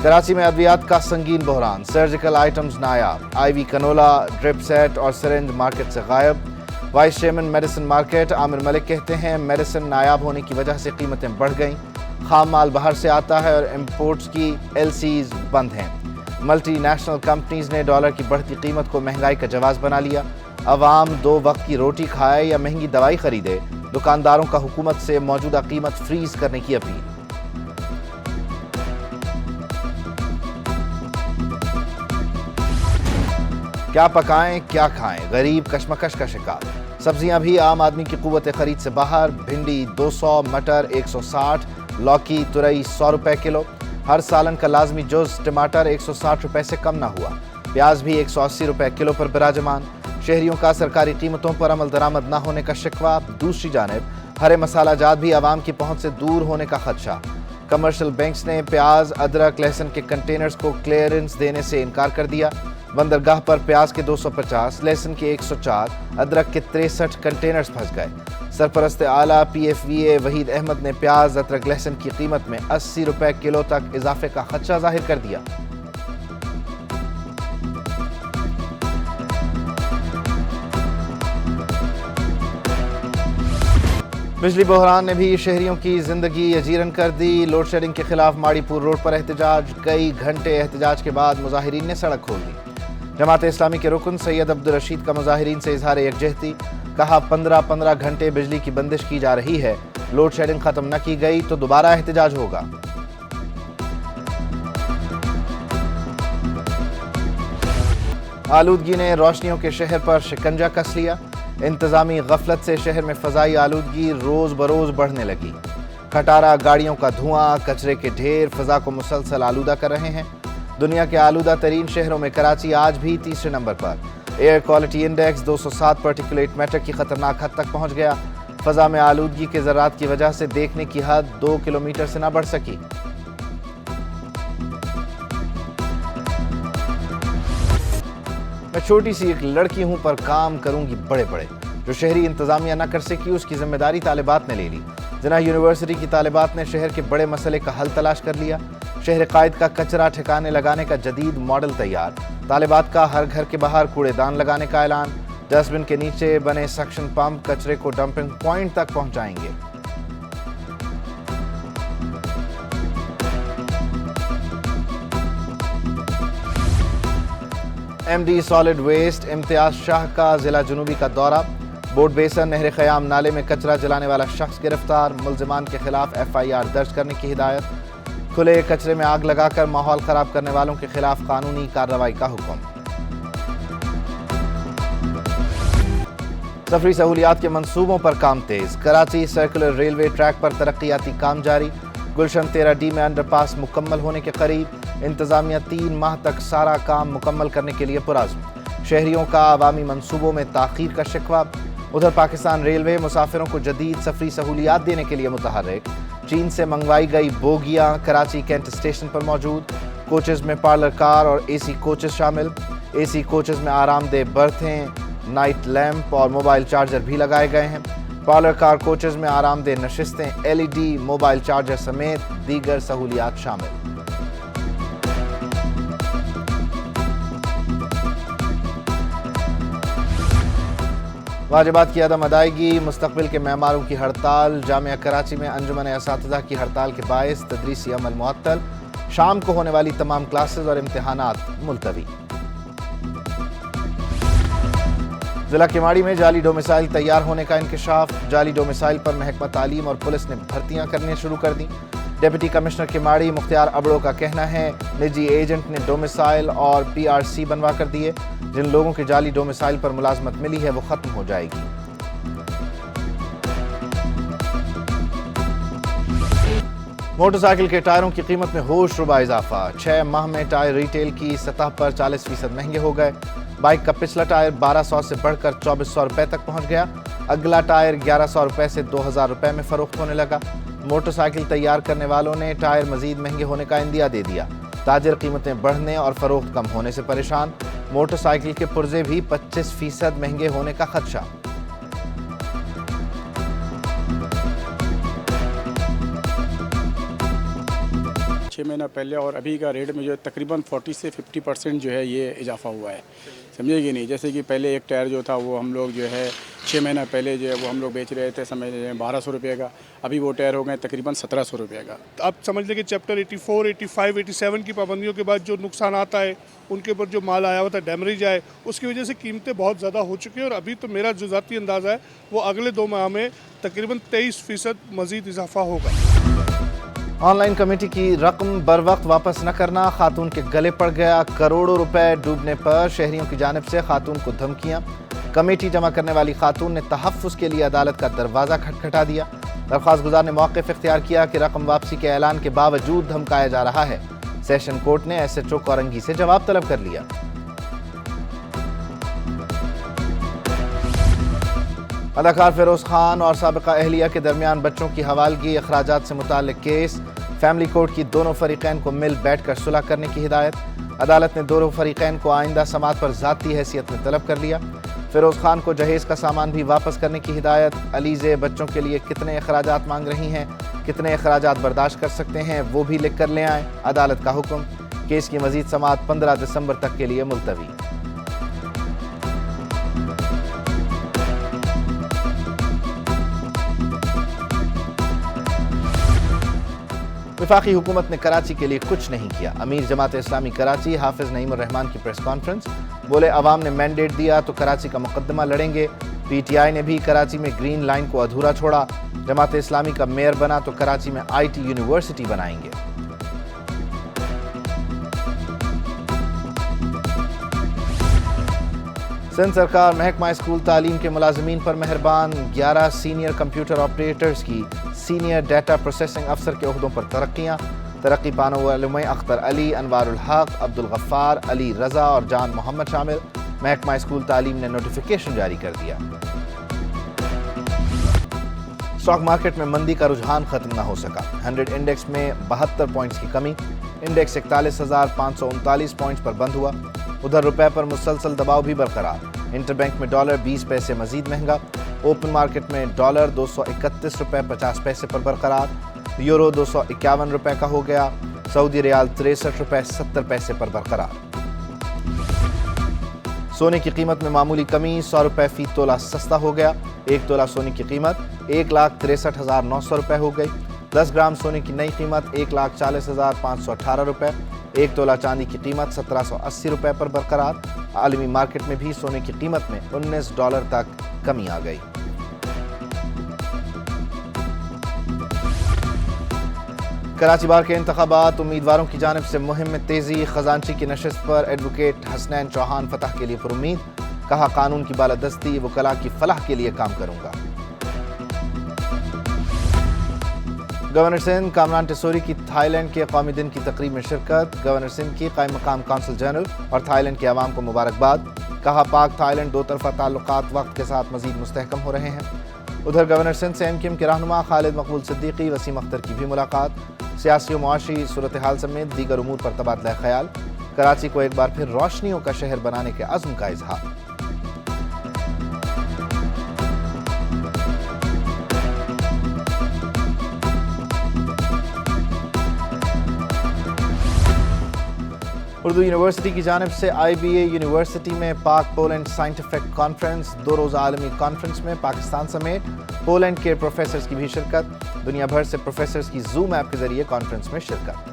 कराची में अद्वियात का संगीन बहरान, सर्जिकल आइटम्स नायाब, आईवी कनोला, ड्रिप सेट और सिरिंज मार्केट से गायब। Vice chairman medicine market Aamir Malik कहते हैं मेडिसिन नायाब होने की वजह से कीमतें बढ़ गईं। खाम माल बाहर से आता है और इंपोर्ट्स की एलसीज बंद हैं। मल्टी नेशनल कंपनीज ने डॉलर की बढ़ती कीमत को महंगाई का जवाब बना लिया। अवाम 2 वक्त की रोटी खाए या महंगी दवाई खरीदे, दुकानदारों का हुकूमत से मौजूदा कीमत फ्रीज करने की अपील। क्या पकाएं क्या खाएं, गरीब कशमकश का शिकार। सब्जियां भी आम आदमी की कुव्वत खरीद से बाहर। भिंडी 200, मटर 160, लौकी तुरई 100 रुपए किलो। हर सालन का लाजमी जुज टमाटर 160 रुपए से कम न हुआ। प्याज भी 180 रुपए किलो पर विराजमान। शहरियों का सरकारी कीमतों पर अमल दरामद न होने का शिकवा। दूसरी जानिब हरे मसाला जात भी आवाम की पहुंच से दूर होने का खदशा। कमर्शियल बैंक्स ने प्याज, अदरक, लहसुन के कंटेनर्स को क्लियरेंस देने से इनकार कर दिया। बंदरगाह पर प्याज के 250, लहसुन के 104, अदरक के 63 कंटेनर्स फंस गए। सरपरस्त आला PFVA वहीद अहमद ने प्याज, अदरक, लहसुन की कीमत में 80 रुपए किलो तक इजाफे का खदशा जाहिर कर दिया। बिजली बहरान ने भी शहरियों की जिंदगी अजीरन कर दी। लोड शेडिंग के खिलाफ माड़ीपुर रोड पर एहतजाज। कई घंटे एहतजाज के बाद मुजाहिरीन ने सड़क खोल दी। जमात इस्लामी के रुकन सैयद अब्दुल रशीद का मुजाहिरीन से इजहार यकजहती। कहा 15-15 घंटे बिजली की बंदिश की जा रही है, लोड शेडिंग खत्म न की गई तो दोबारा एहतजाज होगा। आलूदगी ने रोशनियों के शहर पर शिकंजा कस लिया। इंतजामी गफलत से शहर में फजाई आलूदगी रोज बरोज बढ़ने लगी। खटारा, गाड़ियों का धुआं, कचरे के ढेर फजा को मुसलसल आलूदा कर रहे हैं। दुनिया के आलूदा तरीन शहरों में कराची आज भी तीसरे नंबर पर। Air quality index 207 particulate matter की खतरनाक हद तक पहुंच गया। फजा में आलूदगी के ज़रात की वजह से देखने की हद 2 किलोमीटर से न बढ़ सकी। मैं छोटी सी एक लड़की हूं पर काम करूंगी बड़े बड़े। जो शहरी इंतजामिया न कर सकी उसकी जिम्मेदारी तालिबात ने ले ली। जिन्ना यूनिवर्सिटी की तालिबात ने शहर के बड़े मसले का हल तलाश कर लिया। शहर कायद का कचरा ठिकाने लगाने का जदीद मॉडल तैयार। तालिबात का हर घर के बाहर कूड़ेदान लगाने का ऐलान। डस्टबिन के नीचे बने सक्शन पंप कचरे को डंपिंग पॉइंट तक पहुंचाएंगे। MD solid waste Imtiaz Shah का जिला जुनूबी का दौरा। बोट बेसन नहर ख़याम नाले में कचरा जलाने वाला शख्स गिरफ्तार। मुल्जिमान के खिलाफ FIR दर्ज करने की हिदायत। खुले कचरे में आग लगाकर माहौल खराब करने वालों के खिलाफ कानूनी कार्रवाई का हुक्म। सफरी सहूलियात के मंसूबों पर काम तेज। कराची सर्कुलर रेलवे ट्रैक पर तरक्याती काम जारी। गुलशन 13D में अंडरपास मुकम्मल होने के करीब। इंतजामिया 3 माह तक सारा काम मुकम्मल करने के लिए पुरज़्म। शहरियों का अवामी मंसूबों में ताख़ीर का शिकवा। उधर पाकिस्तान रेलवे मुसाफिरों को जदीद सफरी सहूलियात देने के लिए मुतहर्रिक। चीन से मंगवाई गई बोगियां कराची कैंट स्टेशन पर मौजूद। कोचेज में पार्लर कार और AC कोचेज शामिल। AC कोचेज में आरामदेह बर्थें, नाइट लैंप और मोबाइल चार्जर भी लगाए गए हैं। पार्लर कार कोचेज में आरामदेह नशिस्तें, LED, मोबाइल चार्जर समेत दीगर सहूलियात शामिल। वाजिबात की अदम अदायगी, मुस्तकबिल के मेमारों की हड़ताल। जामिया कराची में अंजुमन असातिज़ा की हड़ताल के बायस तदरीसी अमल मुअत्तल। शाम को होने वाली तमाम क्लासेज और इम्तिहानात मुलतवी। जिला केमाड़ी में जाली डोमिसाइल तैयार होने का इंकशाफ। जाली डोमिसाइल पर महकमा तालीम और पुलिस ने भर्तियां करनी शुरू कर दी। डिप्टी कमिश्नर केमाड़ी मुख्तियार अबड़ो का कहना है निजी एजेंट ने डोमिसाइल और PRC बनवा कर दिए। जिन लोगों की जाली डोमिसाइल पर मुलाजमत मिली है वो खत्म हो जाएगी। मोटरसाइकिल के टायरों की कीमत में होश रुबा इजाफा। 6 माह में टायर रिटेल की सतह पर 40% महंगे हो गए। बाइक का पिछला टायर 1200 से बढ़कर 2400 रुपए तक पहुंच गया। अगला टायर 1100 रुपए से 2000 रुपए में फरोख्त होने लगा। मोटरसाइकिल तैयार करने वालों ने टायर मजीद महंगे होने का इंदिया दे दिया। ताजर कीमतें बढ़ने और फरोख्त कम होने से परेशान। मोटरसाइकिल के पुर्जे भी 25% महंगे होने का खदशा। 6 مہینہ پہلے اور ابھی کا ریٹ میں جو ہے تقریباً 40 سے 50% جو ہے یہ اضافہ ہوا ہے. سمجھے کہ نہیں؟ جیسے کہ پہلے ایک ٹائر جو تھا وہ ہم لوگ جو ہے 6 مہینہ پہلے جو ہے وہ ہم لوگ بیچ رہے تھے سمجھ لیں 1200 روپے کا, ابھی وہ ٹائر ہو گئے تقریباً 1700 روپے کا. آپ سمجھ لیں کہ چیپٹر 84, 85, 87 کی پابندیوں کے بعد جو نقصان آتا ہے, ان کے اوپر جو مال آیا ہوتا ہے ڈیمیج آئے, اس کی وجہ سے قیمتیں بہت زیادہ ہو چکی ہیں. اور ابھی تو میرا جو ذاتی اندازہ ہے وہ اگلے 2 ماہ میں تقریباً 23% مزید اضافہ ہوگا. آن لائن کمیٹی کی رقم بر وقت واپس نہ کرنا خاتون کے گلے پڑ گیا. کروڑوں روپے ڈوبنے پر شہریوں کی جانب سے خاتون کو دھمکیاں. کمیٹی جمع کرنے والی خاتون نے تحفظ کے لیے عدالت کا دروازہ کھٹکھٹا دیا. درخواست گزار نے موقف اختیار کیا کہ رقم واپسی کے اعلان کے باوجود دھمکایا جا رہا ہے. سیشن کورٹ نے ایس ایچ او کورنگی سے جواب طلب کر لیا. اداکار فیروز خان اور سابقہ اہلیہ کے درمیان بچوں کی حوالگی اخراجات سے متعلق کیس. فیملی کورٹ کی دونوں فریقین کو مل بیٹھ کر صلح کرنے کی ہدایت. عدالت نے دونوں فریقین کو آئندہ سماعت پر ذاتی حیثیت میں طلب کر لیا. فیروز خان کو جہیز کا سامان بھی واپس کرنے کی ہدایت. علیزے بچوں کے لیے کتنے اخراجات مانگ رہی ہیں, کتنے اخراجات برداشت کر سکتے ہیں وہ بھی لکھ کر لے آئیں. عدالت کا حکم. کیس کی مزید سماعت 15 دسمبر تک کے لیے ملتوی. وفاقی حکومت نے کراچی کے لیے کچھ نہیں کیا. امیر جماعت اسلامی کراچی حافظ نعیم الرحمان کی پریس کانفرنس. بولے عوام نے مینڈیٹ دیا تو کراچی کا مقدمہ لڑیں گے. پی ٹی آئی نے بھی کراچی میں گرین لائن کو ادھورا چھوڑا. جماعت اسلامی کا میئر بنا تو کراچی میں آئی ٹی یونیورسٹی بنائیں گے. سندھ سرکار محکمہ اسکول تعلیم کے ملازمین پر مہربان. 11 سینئر کمپیوٹر آپریٹرز کی سینئر ڈیٹا پروسیسنگ افسر کے عہدوں پر ترقیاں. ترقی پانے والوں میں اختر علی, انوار الحق, عبدالغفار, علی رضا اور جان محمد شامل. محکمہ اسکول تعلیم نے نوٹیفیکیشن جاری کر دیا. اسٹاک مارکیٹ میں مندی کا رجحان ختم نہ ہو سکا. 100 انڈیکس میں 72 پوائنٹس کی کمی. انڈیکس 41,539 پوائنٹس پر بند ہوا. ادھر روپے پر مسلسل دباؤ بھی برقرار. انٹر بینک میں ڈالر 20 پیسے مزید مہنگا. اوپن مارکیٹ میں ڈالر 231 روپے 50 پیسے پر برقرار. یورو 251 روپے کا ہو گیا. سعودی ریال 63 روپے 70 پیسے پر برقرار. سونے کی قیمت میں معمولی کمی. 100 روپے فی تولہ سستا ہو گیا. 1 تولہ سونے کی قیمت 1,63,900 روپے ہو گئی. 10 گرام سونے کی نئی قیمت 1,40,518 روپے. 1 تولہ چاندی کی قیمت 1780 روپے پر برقرار. عالمی مارکیٹ میں بھی سونے کی قیمت میں $19 تک کمی آ گئی. کراچی بار کے انتخابات. امیدواروں کی جانب سے مہم میں تیزی. خزانچی کی نشست پر ایڈوکیٹ حسنین چوہان فتح کے لیے پر امید. کہا قانون کی بالادستی وکلاء کی فلاح کے لیے کام کروں گا. گورنر سندھ کامران ٹیسوری کی تھائی لینڈ کے قومی دن کی تقریب میں شرکت. گورنر سندھ کی قائم مقام کونسل جنرل اور تھائی لینڈ کے عوام کو مبارکباد. کہا پاک تھائی لینڈ دو طرفہ تعلقات وقت کے ساتھ مزید مستحکم ہو رہے ہیں. ادھر گورنر سندھ سے ایم کیو ایم کے رہنما خالد مقبول صدیقی وسیم اختر کی بھی ملاقات. سیاسی و معاشی صورتحال سمیت دیگر امور پر تبادلہ خیال. کراچی کو ایک بار پھر روشنیوں کا شہر بنانے کے عزم کا اظہار. اردو یونیورسٹی کی جانب سے آئی بی اے یونیورسٹی میں پاک پولینڈ سائنٹیفک کانفرنس. 2 روزہ عالمی کانفرنس میں پاکستان سمیت پولینڈ کے پروفیسرز کی بھی شرکت. دنیا بھر سے پروفیسرز کی زوم ایپ کے ذریعے کانفرنس میں شرکت.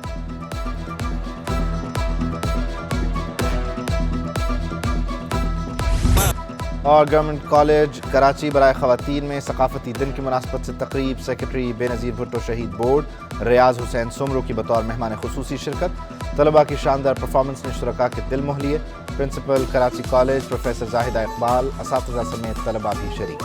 اور گورنمنٹ کالج کراچی برائے خواتین میں ثقافتی دن کی مناسبت سے تقریب. سیکرٹری بے نظیر بھٹو شہید بورڈ ریاض حسین سمرو کی بطور مہمان خصوصی شرکت. طلباء کی شاندار پرفارمنس نے شرکاء کے دل موہ لیے. Principal Karachi college professor Zahida Iqbal, اساتذہ سمیت طلباء بھی شریک.